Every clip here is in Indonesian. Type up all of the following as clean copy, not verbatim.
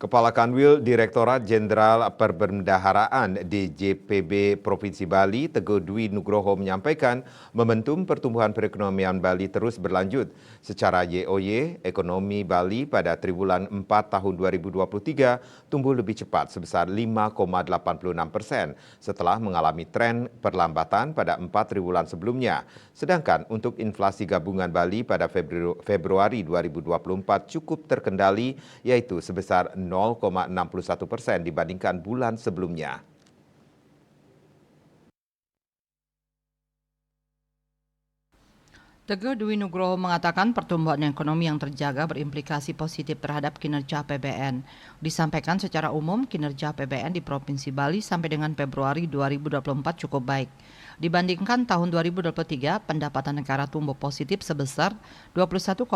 Kepala Kanwil Direktorat Jenderal Perbendaharaan DJPB Provinsi Bali, Teguh Dwi Nugroho menyampaikan momentum pertumbuhan perekonomian Bali terus berlanjut. Secara YoY, ekonomi Bali pada triwulan 4 tahun 2023 tumbuh lebih cepat sebesar 5,86% setelah mengalami tren perlambatan pada 4 triwulan sebelumnya. Sedangkan untuk inflasi gabungan Bali pada Februari 2024 cukup terkendali, yaitu sebesar 0,61% dibandingkan bulan sebelumnya. Teguh Dwi Nugroho mengatakan pertumbuhan ekonomi yang terjaga berimplikasi positif terhadap kinerja APBN. Disampaikan secara umum, kinerja APBN di Provinsi Bali sampai dengan Februari 2024 cukup baik. Dibandingkan tahun 2023, pendapatan negara tumbuh positif sebesar 21,7%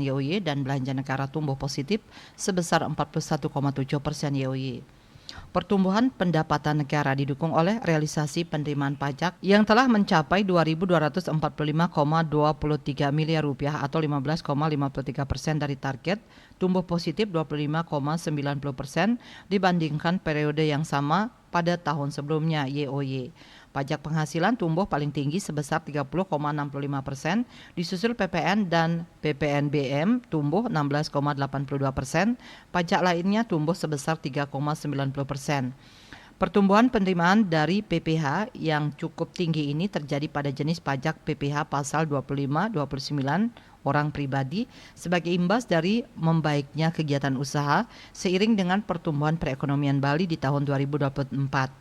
YoY dan belanja negara tumbuh positif sebesar 41,7% YoY. Pertumbuhan pendapatan negara didukung oleh realisasi penerimaan pajak yang telah mencapai 2.245,23 miliar rupiah atau 15,53% dari target, tumbuh positif 25,90% dibandingkan periode yang sama pada tahun sebelumnya YoY. Pajak penghasilan tumbuh paling tinggi sebesar 30,65%, disusul PPN dan PPNBM tumbuh 16,82%, pajak lainnya tumbuh sebesar 3,90%. Pertumbuhan penerimaan dari PPH yang cukup tinggi ini terjadi pada jenis pajak PPH pasal 25, 29 orang pribadi sebagai imbas dari membaiknya kegiatan usaha seiring dengan pertumbuhan perekonomian Bali di tahun 2024.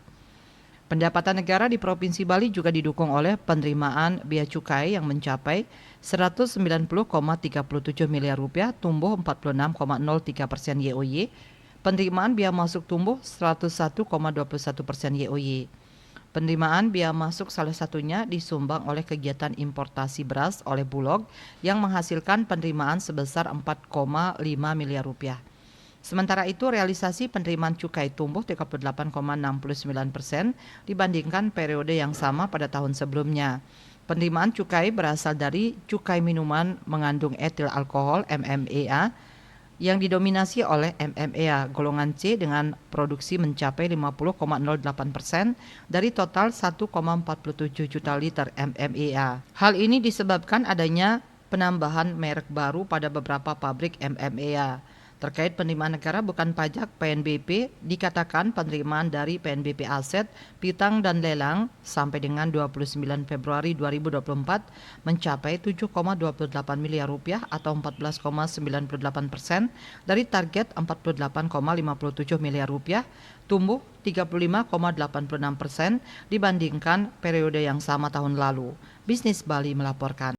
Pendapatan negara di Provinsi Bali juga didukung oleh penerimaan bea cukai yang mencapai 190,37 miliar rupiah, tumbuh 46,03% YoY. Penerimaan bea masuk tumbuh 101,21% YoY. Penerimaan bea masuk salah satunya disumbang oleh kegiatan importasi beras oleh Bulog yang menghasilkan penerimaan sebesar 4,5 miliar rupiah. Sementara itu, realisasi penerimaan cukai tumbuh 38,69% dibandingkan periode yang sama pada tahun sebelumnya. Penerimaan cukai berasal dari cukai minuman mengandung etil alkohol (MMEA) yang didominasi oleh MMEA golongan C dengan produksi mencapai 50,08% dari total 1,47 juta liter MMEA. Hal ini disebabkan adanya penambahan merek baru pada beberapa pabrik MMEA. Terkait penerimaan negara bukan pajak PNBP, dikatakan penerimaan dari PNBP aset, piutang dan lelang sampai dengan 29 Februari 2024 mencapai 7,28 miliar rupiah atau 14,98% dari target 48,57 miliar rupiah, tumbuh 35,86% dibandingkan periode yang sama tahun lalu. Bisnis Bali melaporkan.